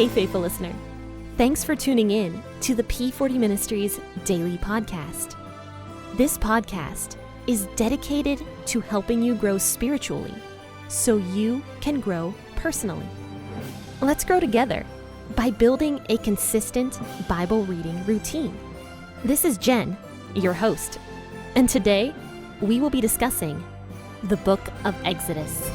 Hey, faithful listener. Thanks for tuning in to the P40 Ministries Daily Podcast. This podcast is dedicated to helping you grow spiritually so you can grow personally. Let's grow together by building a consistent Bible reading routine. This is Jenn, your host, and today we will be discussing the book of Exodus.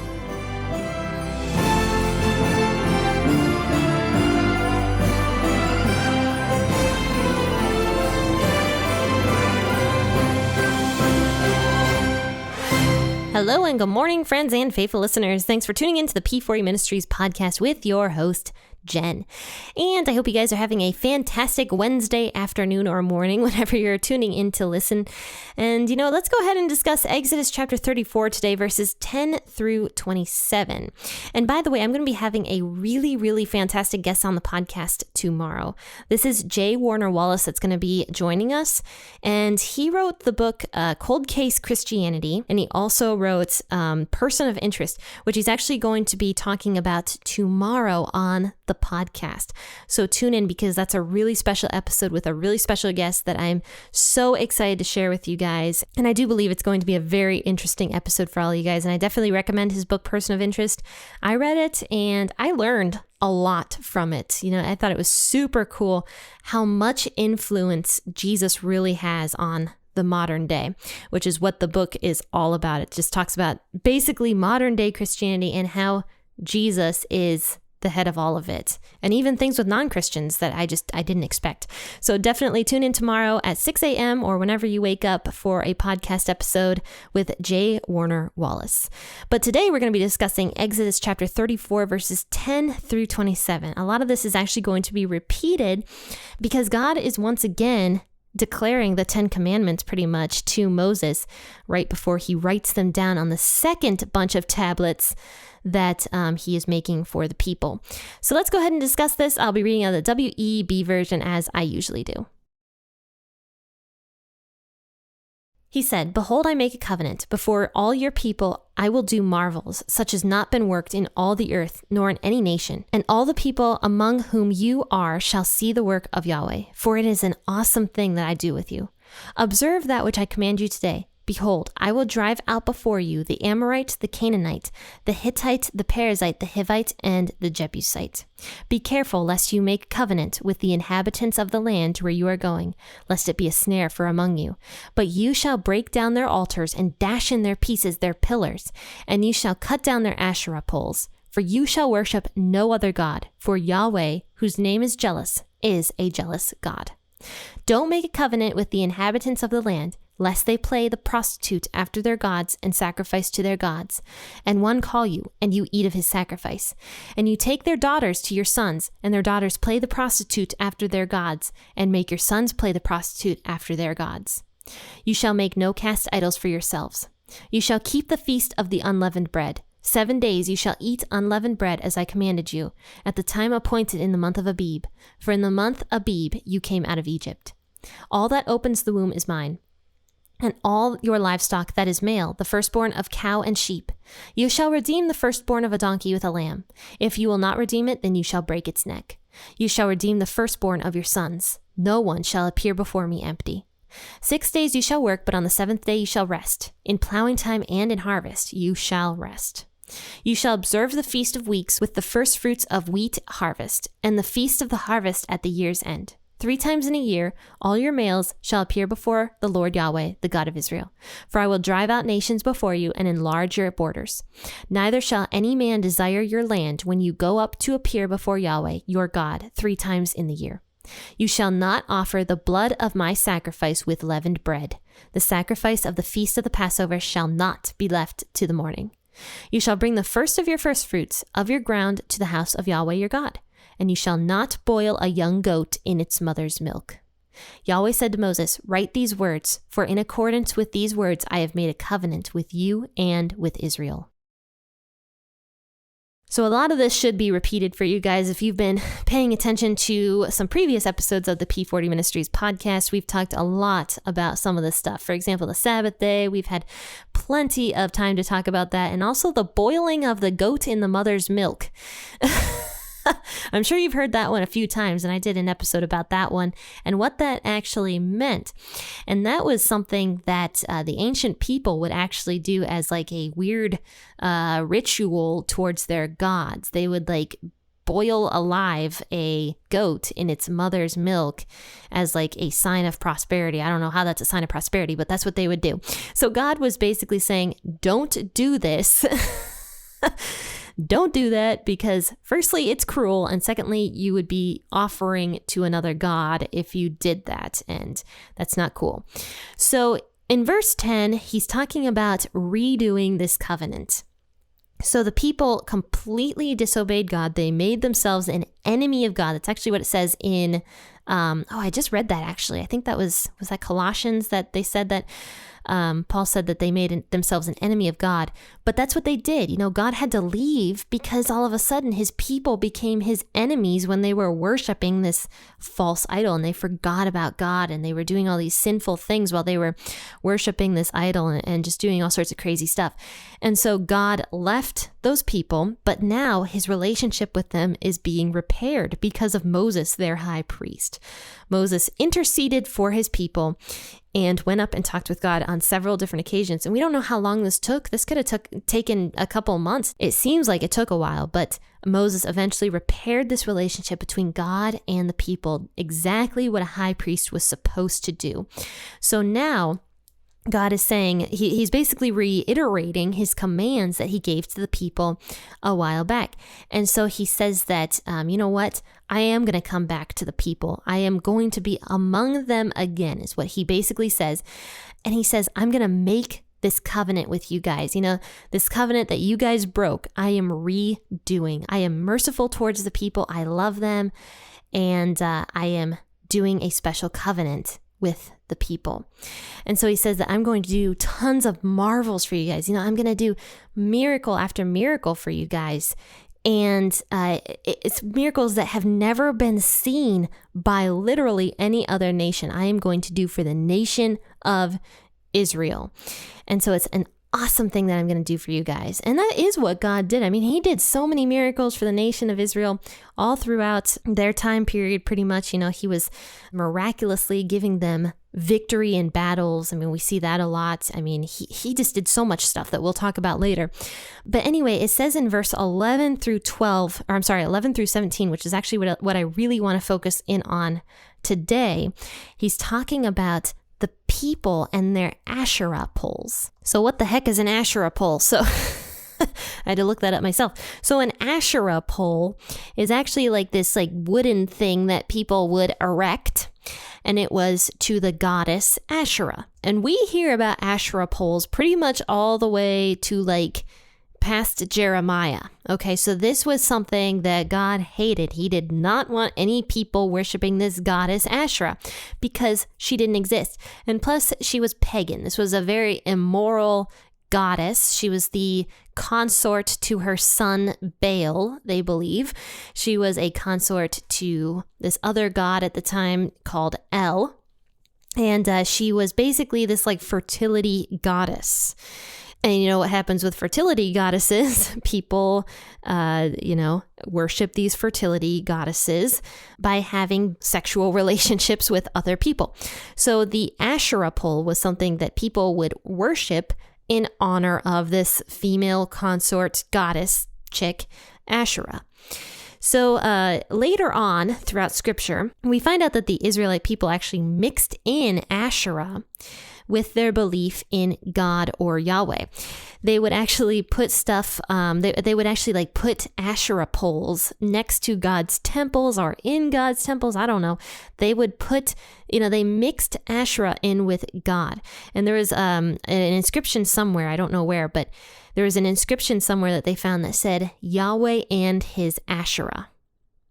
Hello and good morning, friends and faithful listeners. Thanks for tuning in to the P40 Ministries podcast with your host, Jenn. And I hope you guys are having a fantastic Wednesday afternoon or morning, whenever you're tuning in to listen. And, let's go ahead and discuss Exodus chapter 34 today, verses 10 through 27. And by the way, I'm going to be having a really, really fantastic guest on the podcast tomorrow. This is J. Warner Wallace that's going to be joining us. And he wrote the book Cold Case Christianity. And he also wrote Person of Interest, which he's actually going to be talking about tomorrow on the podcast. So tune in, because that's a really special episode with a really special guest that I'm so excited to share with you guys. And I do believe it's going to be a very interesting episode for all you guys. And I definitely recommend his book, Person of Interest. I read it and I learned a lot from it. I thought it was super cool how much influence Jesus really has on the modern day, which is what the book is all about. It just talks about basically modern day Christianity and how Jesus is the head of all of it, and even things with non-Christians that I didn't expect. So definitely tune in tomorrow at 6 a.m. or whenever you wake up for a podcast episode with J. Warner Wallace. But today we're going to be discussing Exodus chapter 34, verses 10 through 27. A lot of this is actually going to be repeated because God is once again declaring the 10 Commandments pretty much to Moses right before he writes them down on the second bunch of tablets that he is making for the people. So let's go ahead and discuss this. I'll be reading out the WEB version as I usually do. He said, "Behold, I make a covenant. Before all your people I will do marvels, such as not been worked in all the earth, nor in any nation. And all the people among whom you are shall see the work of Yahweh, for it is an awesome thing that I do with you. Observe that which I command you today. Behold, I will drive out before you the Amorite, the Canaanite, the Hittite, the Perizzite, the Hivite, and the Jebusite. Be careful lest you make covenant with the inhabitants of the land where you are going, lest it be a snare for among you. But you shall break down their altars and dash in their pieces their pillars, and you shall cut down their Asherah poles. For you shall worship no other God, for Yahweh, whose name is jealous, is a jealous God. Don't make a covenant with the inhabitants of the land, lest they play the prostitute after their gods and sacrifice to their gods. And one call you, and you eat of his sacrifice. And you take their daughters to your sons, and their daughters play the prostitute after their gods, and make your sons play the prostitute after their gods. You shall make no cast idols for yourselves. You shall keep the feast of the unleavened bread. 7 days you shall eat unleavened bread as I commanded you, at the time appointed in the month of Abib. For in the month Abib you came out of Egypt. All that opens the womb is mine, and all your livestock that is male, the firstborn of cow and sheep. You shall redeem the firstborn of a donkey with a lamb. If you will not redeem it, then you shall break its neck. You shall redeem the firstborn of your sons. No one shall appear before me empty. 6 days you shall work, but on the 7th day you shall rest. In plowing time and in harvest you shall rest. You shall observe the Feast of Weeks with the first fruits of wheat harvest, and the feast of the harvest at the year's end. 3 times in a year, all your males shall appear before the Lord Yahweh, the God of Israel. For I will drive out nations before you and enlarge your borders. Neither shall any man desire your land when you go up to appear before Yahweh, your God, 3 times in the year. You shall not offer the blood of my sacrifice with leavened bread. The sacrifice of the feast of the Passover shall not be left to the morning. You shall bring the first of your firstfruits of your ground to the house of Yahweh your God. And you shall not boil a young goat in its mother's milk. Yahweh said to Moses, "Write these words, for in accordance with these words I have made a covenant with you and with Israel." So a lot of this should be repeated for you guys. If you've been paying attention to some previous episodes of the P40 Ministries podcast, we've talked a lot about some of this stuff. For example, the Sabbath day, we've had plenty of time to talk about that. And also the boiling of the goat in the mother's milk. I'm sure you've heard that one a few times, and I did an episode about that one and what that actually meant. And that was something that the ancient people would actually do as like a weird ritual towards their gods. They would like boil alive a goat in its mother's milk as like a sign of prosperity. I don't know how that's a sign of prosperity, but that's what they would do. So God was basically saying, don't do this. Don't do that, because firstly, it's cruel, and secondly, you would be offering to another god if you did that, and that's not cool. So in verse 10, he's talking about redoing this covenant. So the people completely disobeyed God. They made themselves an enemy of God. That's actually what it says in, I just read that actually. I think that was that Colossians that they said that, Paul said that they made themselves an enemy of God. But that's what they did. You know, God had to leave because all of a sudden his people became his enemies when they were worshiping this false idol, and they forgot about God, and they were doing all these sinful things while they were worshiping this idol and just doing all sorts of crazy stuff. And so God left those people, but now his relationship with them is being repaired because of Moses, their high priest. Moses interceded for his people and went up and talked with God on several different occasions. And we don't know how long this took. This could have taken a couple months. It seems like it took a while, but Moses eventually repaired this relationship between God and the people, exactly what a high priest was supposed to do. So now God is saying, he's basically reiterating his commands that he gave to the people a while back. And so he says that, you know what? I am going to come back to the people. I am going to be among them again, is what he basically says. And he says, I'm going to make this covenant with you guys. You know, this covenant that you guys broke, I am redoing. I am merciful towards the people. I love them. And I am doing a special covenant with the people. And so he says that I'm going to do tons of marvels for you guys. You know, I'm going to do miracle after miracle for you guys. And it's miracles that have never been seen by literally any other nation. I am going to do for the nation of Israel. And so it's an awesome thing that I'm going to do for you guys. And that is what God did. I mean, he did so many miracles for the nation of Israel all throughout their time period, pretty much. You know, he was miraculously giving them victory in battles. I mean, we see that a lot. I mean, he just did so much stuff that we'll talk about later. But anyway, it says in verse 11 through 17, which is actually what I really want to focus in on today. He's talking about the people and their Asherah poles. So what the heck is an Asherah pole? So I had to look that up myself. So an Asherah pole is actually like this like wooden thing that people would erect, and it was to the goddess Asherah. And we hear about Asherah poles pretty much all the way to like past Jeremiah. Okay, so this was something that God hated. He did not want any people worshiping this goddess Asherah because she didn't exist. And plus, she was pagan. This was a very immoral goddess. She was the consort to her son Baal, they believe. She was a consort to this other god at the time called El. And she was basically this like fertility goddess. And you know what happens with fertility goddesses? People, worship these fertility goddesses by having sexual relationships with other people. So the Asherah pole was something that people would worship in honor of this female consort goddess chick, Asherah. So later on throughout scripture, we find out that the Israelite people actually mixed in Asherah with their belief in God or Yahweh. They would actually put stuff, they would actually like put Asherah poles next to God's temples or in God's temples. I don't know. They would put, they mixed Asherah in with God. And there was an inscription somewhere, I don't know where, but there was an inscription somewhere that they found that said Yahweh and his Asherah.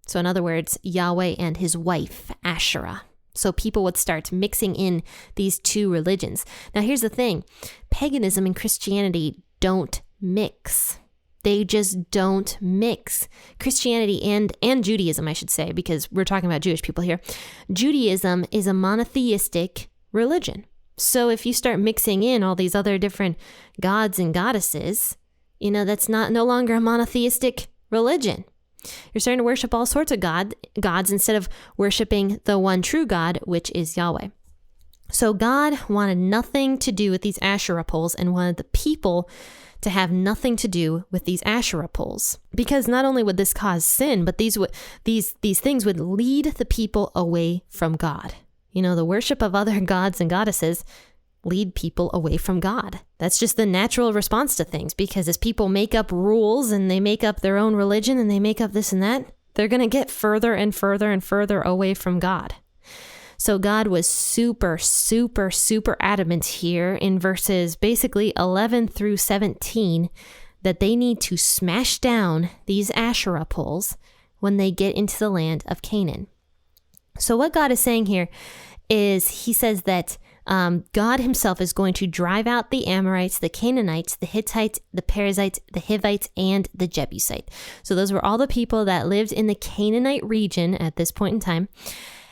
So in other words, Yahweh and his wife, Asherah. So people would start mixing in these two religions. Now, here's the thing. Paganism and Christianity don't mix. They just don't mix. Christianity and Judaism, I should say, because we're talking about Jewish people here. Judaism is a monotheistic religion. So if you start mixing in all these other different gods and goddesses, that's no longer a monotheistic religion. You're starting to worship all sorts of gods instead of worshiping the one true God, which is Yahweh. So God wanted nothing to do with these Asherah poles and wanted the people to have nothing to do with these Asherah poles. Because not only would this cause sin, but these things would lead the people away from God. The worship of other gods and goddesses lead people away from God. That's just the natural response to things, because as people make up rules and they make up their own religion and they make up this and that, they're going to get further and further and further away from God. So God was super, super, super adamant here in verses basically 11 through 17 that they need to smash down these Asherah poles when they get into the land of Canaan. So what God is saying here is he says that God himself is going to drive out the Amorites, the Canaanites, the Hittites, the Perizzites, the Hivites, and the Jebusite. So those were all the people that lived in the Canaanite region at this point in time.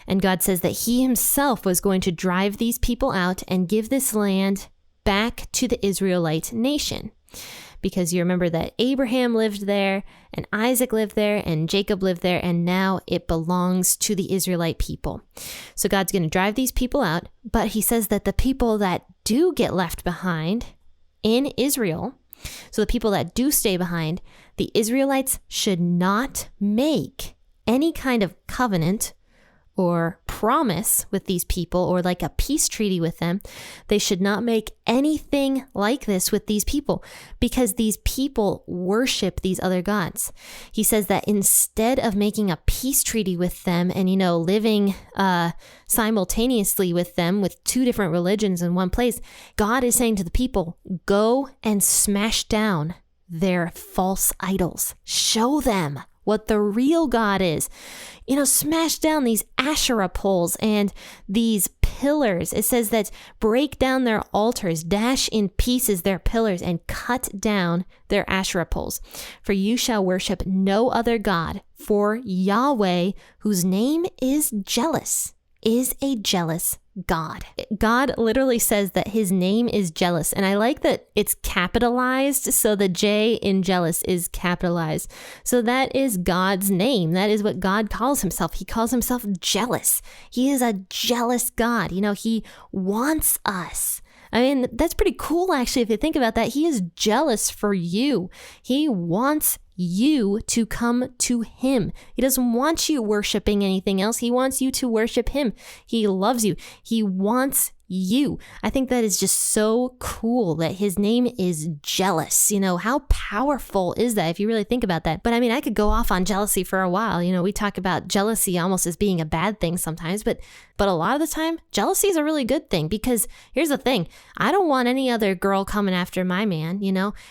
And God says that he himself was going to drive these people out and give this land back to the Israelite nation. Because you remember that Abraham lived there, and Isaac lived there, and Jacob lived there, and now it belongs to the Israelite people. So God's going to drive these people out, but he says that the people that do get left behind in Israel, so the people that do stay behind, the Israelites should not make any kind of covenant or promise with these people, or like a peace treaty with them. They should not make anything like this with these people, because these people worship these other gods. He says that instead of making a peace treaty with them and, living simultaneously with them with two different religions in one place, God is saying to the people, go and smash down their false idols. Show them what the real God is. Smash down these Asherah poles and these pillars. It says that break down their altars, dash in pieces their pillars, and cut down their Asherah poles. For you shall worship no other God, for Yahweh, whose name is jealous, is a jealous God. God literally says that his name is jealous. And I like that it's capitalized. So the J in jealous is capitalized. So that is God's name. That is what God calls himself. He calls himself jealous. He is a jealous God. He wants us. That's pretty cool, actually, if you think about that. He is jealous for you. He wants you to come to him. He doesn't want you worshiping anything else. He wants you to worship him. He loves you. He wants you. I think that is just so cool that his name is jealous. How powerful is that if you really think about that? But I could go off on jealousy for a while. We talk about jealousy almost as being a bad thing sometimes, but a lot of the time, jealousy is a really good thing, because here's the thing. I don't want any other girl coming after my man.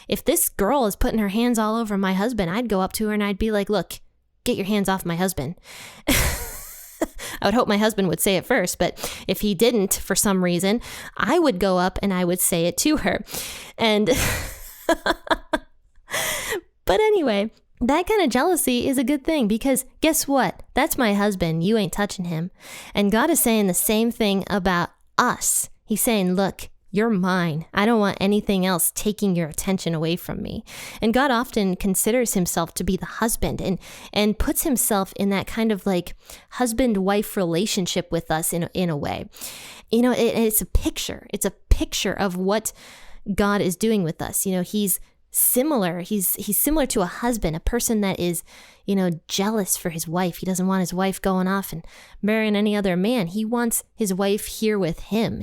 If this girl is putting her hands all over my husband, I'd go up to her and I'd be like, look, get your hands off my husband. I would hope my husband would say it first, but if he didn't, for some reason, I would go up and I would say it to her. And, but anyway, that kind of jealousy is a good thing, because guess what? That's my husband. You ain't touching him. And God is saying the same thing about us. He's saying, look, you're mine. I don't want anything else taking your attention away from me. And God often considers himself to be the husband and puts himself in that kind of like husband-wife relationship with us in a way. It's a picture. It's a picture of what God is doing with us. He's similar. He's similar to a husband, a person that is, jealous for his wife. He doesn't want his wife going off and marrying any other man. He wants his wife here with him,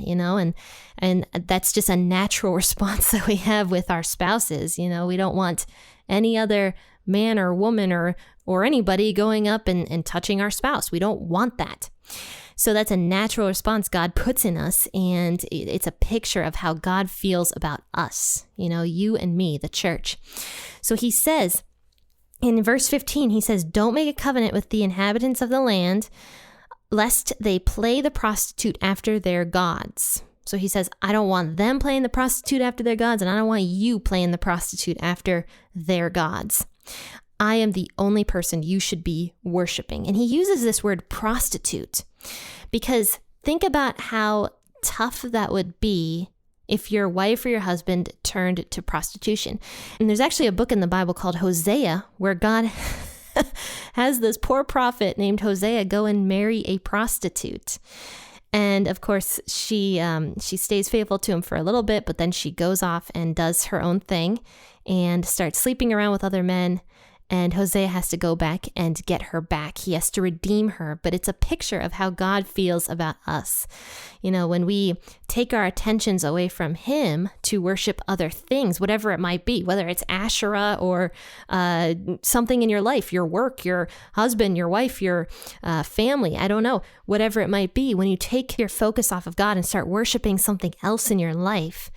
and that's just a natural response that we have with our spouses. We don't want any other man or woman or anybody going up and touching our spouse. We don't want that. So that's a natural response God puts in us, and it's a picture of how God feels about us, you and me, the church. So he says in verse 15, he says, don't make a covenant with the inhabitants of the land, lest they play the prostitute after their gods. So he says, I don't want them playing the prostitute after their gods, and I don't want you playing the prostitute after their gods. I am the only person you should be worshiping. And he uses this word prostitute because think about how tough that would be if your wife or your husband turned to prostitution. And there's actually a book in the Bible called Hosea where God has this poor prophet named Hosea go and marry a prostitute. And of course, she stays faithful to him for a little bit, but then she goes off and does her own thing and starts sleeping around with other men. And Hosea has to go back and get her back. He has to redeem her. But it's a picture of how God feels about us. You know, when we take our attentions away from him to worship other things, whatever it might be, whether it's Asherah or something in your life, your work, your husband, your wife, your family, I don't know, whatever it might be, when you take your focus off of God and start worshiping something else in your life,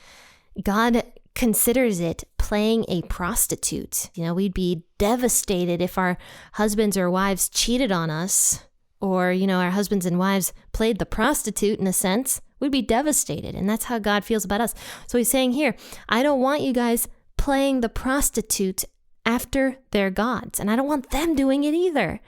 God considers it playing a prostitute. You know, we'd be devastated if our husbands or wives cheated on us, or, you know, our husbands and wives played the prostitute in a sense. We'd be devastated. And that's how God feels about us. So he's saying here, I don't want you guys playing the prostitute after their gods. And I don't want them doing it either.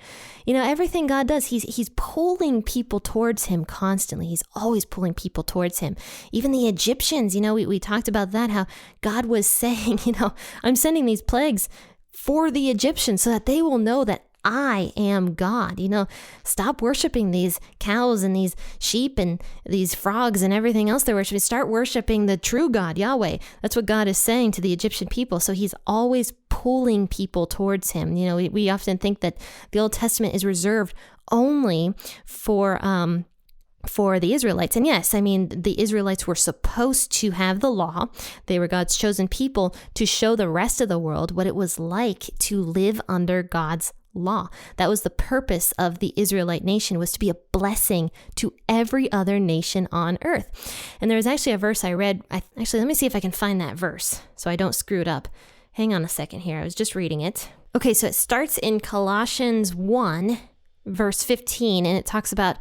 You know, everything God does, he's pulling people towards him constantly. He's always pulling people towards him. Even the Egyptians, you know, we talked about that, how God was saying, you know, I'm sending these plagues for the Egyptians so that they will know that I am God. You know, stop worshiping these cows and these sheep and these frogs and everything else they're worshiping. Start worshiping the true God, Yahweh. That's what God is saying to the Egyptian people. So he's always pulling people towards him. You know, we often think that the Old Testament is reserved only for the Israelites. And yes, I mean, the Israelites were supposed to have the law. They were God's chosen people to show the rest of the world what it was like to live under God's law. That was the purpose of the Israelite nation, was to be a blessing to every other nation on earth. And there was actually a verse I read. Actually, let me see if I can find that verse so I don't screw it up. Hang on a second here. I was just reading it. Okay, so it starts in Colossians 1, verse 15, and it talks about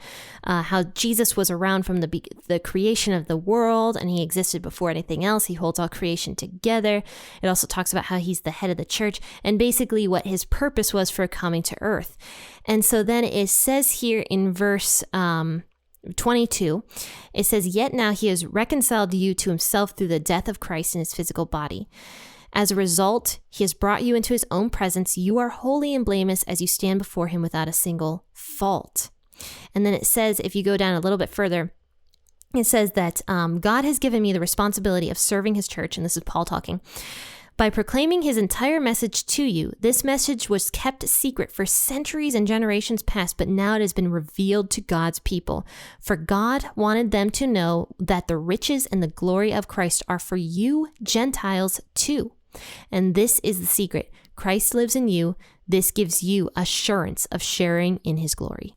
how Jesus was around from the creation of the world, and he existed before anything else. He holds all creation together. It also talks about how he's the head of the church, and basically what his purpose was for coming to earth. And so then it says here in verse 22, it says, "Yet now he has reconciled you to himself through the death of Christ in his physical body. As a result, he has brought you into his own presence. You are holy and blameless as you stand before him without a single fault." And then it says, if you go down a little bit further, it says that God has given me the responsibility of serving his church, and this is Paul talking, by proclaiming his entire message to you. This message was kept secret for centuries and generations past, but now it has been revealed to God's people. For God wanted them to know that the riches and the glory of Christ are for you Gentiles too. And this is the secret. Christ lives in you. This gives you assurance of sharing in his glory.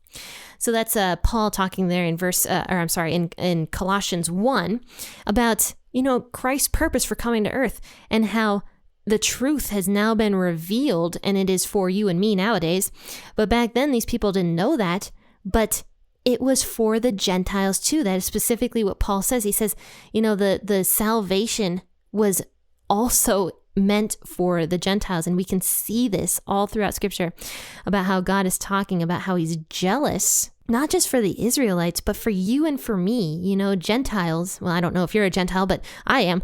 So that's Paul talking there in Colossians 1 about, you know, Christ's purpose for coming to earth and how the truth has now been revealed, and it is for you and me nowadays. But back then, these people didn't know that, but it was for the Gentiles too. That is specifically what Paul says. He says, you know, the salvation was also meant for the Gentiles. And we can see this all throughout Scripture about how God is talking about how he's jealous, not just for the Israelites, but for you and for me. You know, Gentiles, well, I don't know if you're a Gentile, but I am.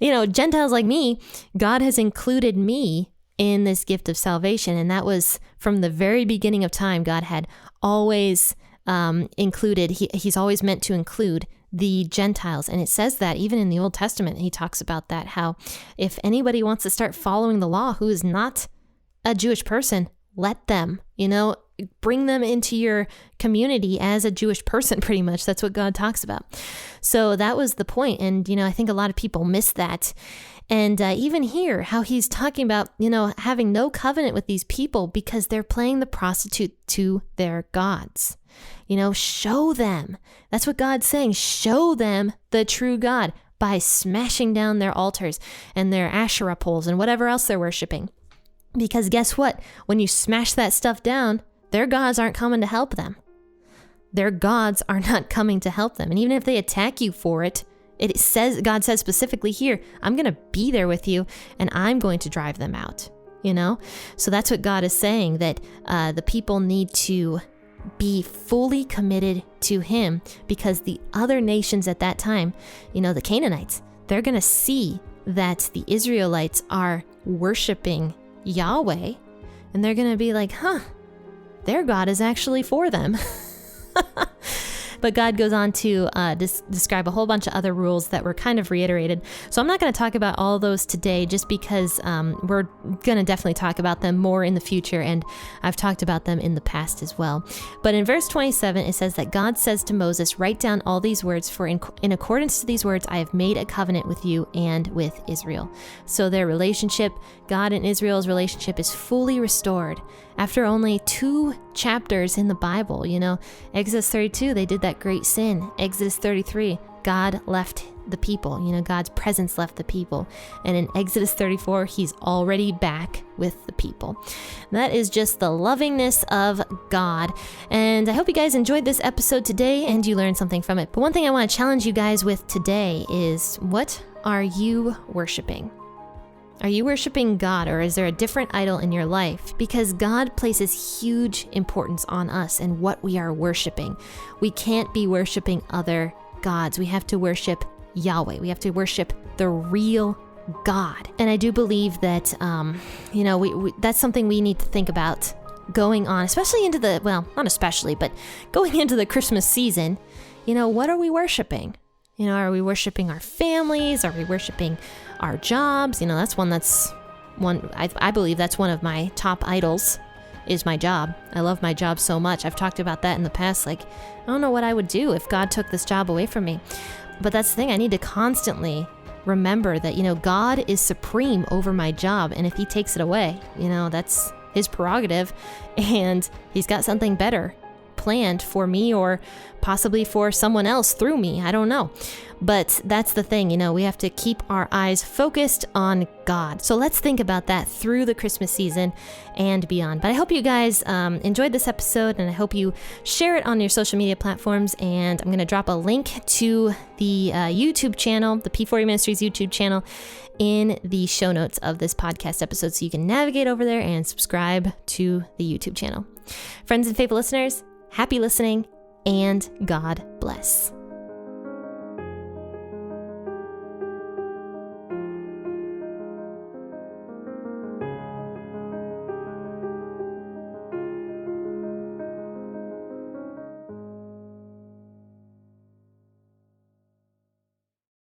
You know, Gentiles like me, God has included me in this gift of salvation. And that was from the very beginning of time. God had always included, he's always meant to include the Gentiles. And it says that even in the Old Testament, he talks about that, how if anybody wants to start following the law who is not a Jewish person, let them, you know, bring them into your community as a Jewish person, pretty much. That's what God talks about. So that was the point. And, you know, I think a lot of people miss that. And even here, how he's talking about, you know, having no covenant with these people because they're playing the prostitute to their gods. You know, show them. That's what God's saying. Show them the true God by smashing down their altars and their Asherah poles and whatever else they're worshiping. Because guess what? When you smash that stuff down, their gods aren't coming to help them. Their gods are not coming to help them. And even if they attack you for it, God says specifically here, I'm going to be there with you and I'm going to drive them out, you know? So that's what God is saying, that the people need to be fully committed to him, because the other nations at that time, you know, the Canaanites, they're going to see that the Israelites are worshiping Yahweh, and they're going to be like, their God is actually for them. But God goes on to describe a whole bunch of other rules that were kind of reiterated. So I'm not going to talk about all those today just because we're going to definitely talk about them more in the future, and I've talked about them in the past as well. But in verse 27, it says that God says to Moses, "Write down all these words, for in accordance to these words, I have made a covenant with you and with Israel." So their relationship, God and Israel's relationship, is fully restored. After only 2 chapters in the Bible, Exodus 32, they did that great sin. Exodus 33, God left the people, God's presence left the people. And in Exodus 34, he's already back with the people. That is just the lovingness of God. And I hope you guys enjoyed this episode today and you learned something from it. But one thing I want to challenge you guys with today is, what are you worshiping? Are you worshiping God, or is there a different idol in your life? Because God places huge importance on us and what we are worshiping. We can't be worshiping other gods. We have to worship Yahweh. We have to worship the real God. And I do believe that, that's something we need to think about going on, especially into not especially, but going into the Christmas season. What are we worshiping? Are we worshiping our families? Are we worshiping our jobs? That's one, I believe that's one of my top idols, is my job. I love my job so much. I've talked about that in the past. I don't know what I would do if God took this job away from me. But that's the thing. I need to constantly remember that, God is supreme over my job. And if he takes it away, that's his prerogative, and he's got something better planned for me, or possibly for someone else through me. I don't know. But that's the thing, we have to keep our eyes focused on God. So let's think about that through the Christmas season and beyond. But I hope you guys enjoyed this episode, and I hope you share it on your social media platforms. And I'm going to drop a link to the YouTube channel, the P40 Ministries YouTube channel, in the show notes of this podcast episode, so you can navigate over there and subscribe to the YouTube channel. Friends and faithful listeners, happy listening, and God bless.